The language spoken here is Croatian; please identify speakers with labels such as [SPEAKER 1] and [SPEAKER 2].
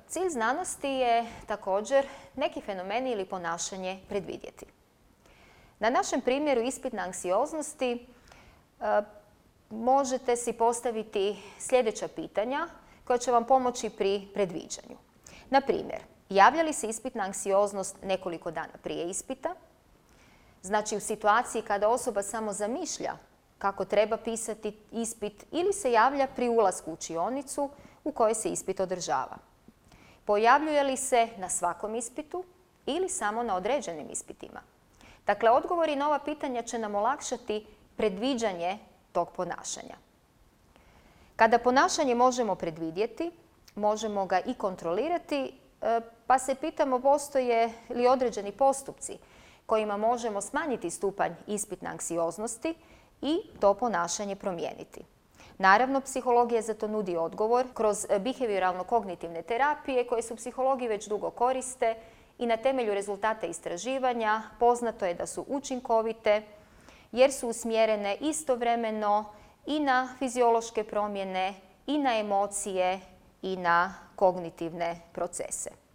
[SPEAKER 1] Cilj znanosti je također neki fenomeni ili ponašanje predvidjeti. Na našem primjeru ispitne anksioznosti možete si postaviti sljedeća pitanja koja će vam pomoći pri predviđanju. Na primjer, javlja li se ispitna anksioznost nekoliko dana prije ispita? Znači u situaciji kada osoba samo zamišlja kako treba pisati ispit ili se javlja pri ulasku u učionicu u kojoj se ispit održava. Pojavljuje li se na svakom ispitu ili samo na određenim ispitima? Dakle, odgovori na ova pitanja će nam olakšati predviđanje tog ponašanja. Kada ponašanje možemo predvidjeti, možemo ga i kontrolirati, pa se pitamo postoje li određeni postupci kojima možemo smanjiti stupanj ispitne anksioznosti i to ponašanje promijeniti. Naravno, psihologija za to nudi odgovor kroz behavioralno-kognitivne terapije koje su psihologi već dugo koriste i na temelju rezultata istraživanja poznato je da su učinkovite jer su usmjerene istovremeno i na fiziološke promjene, i na emocije, i na kognitivne procese.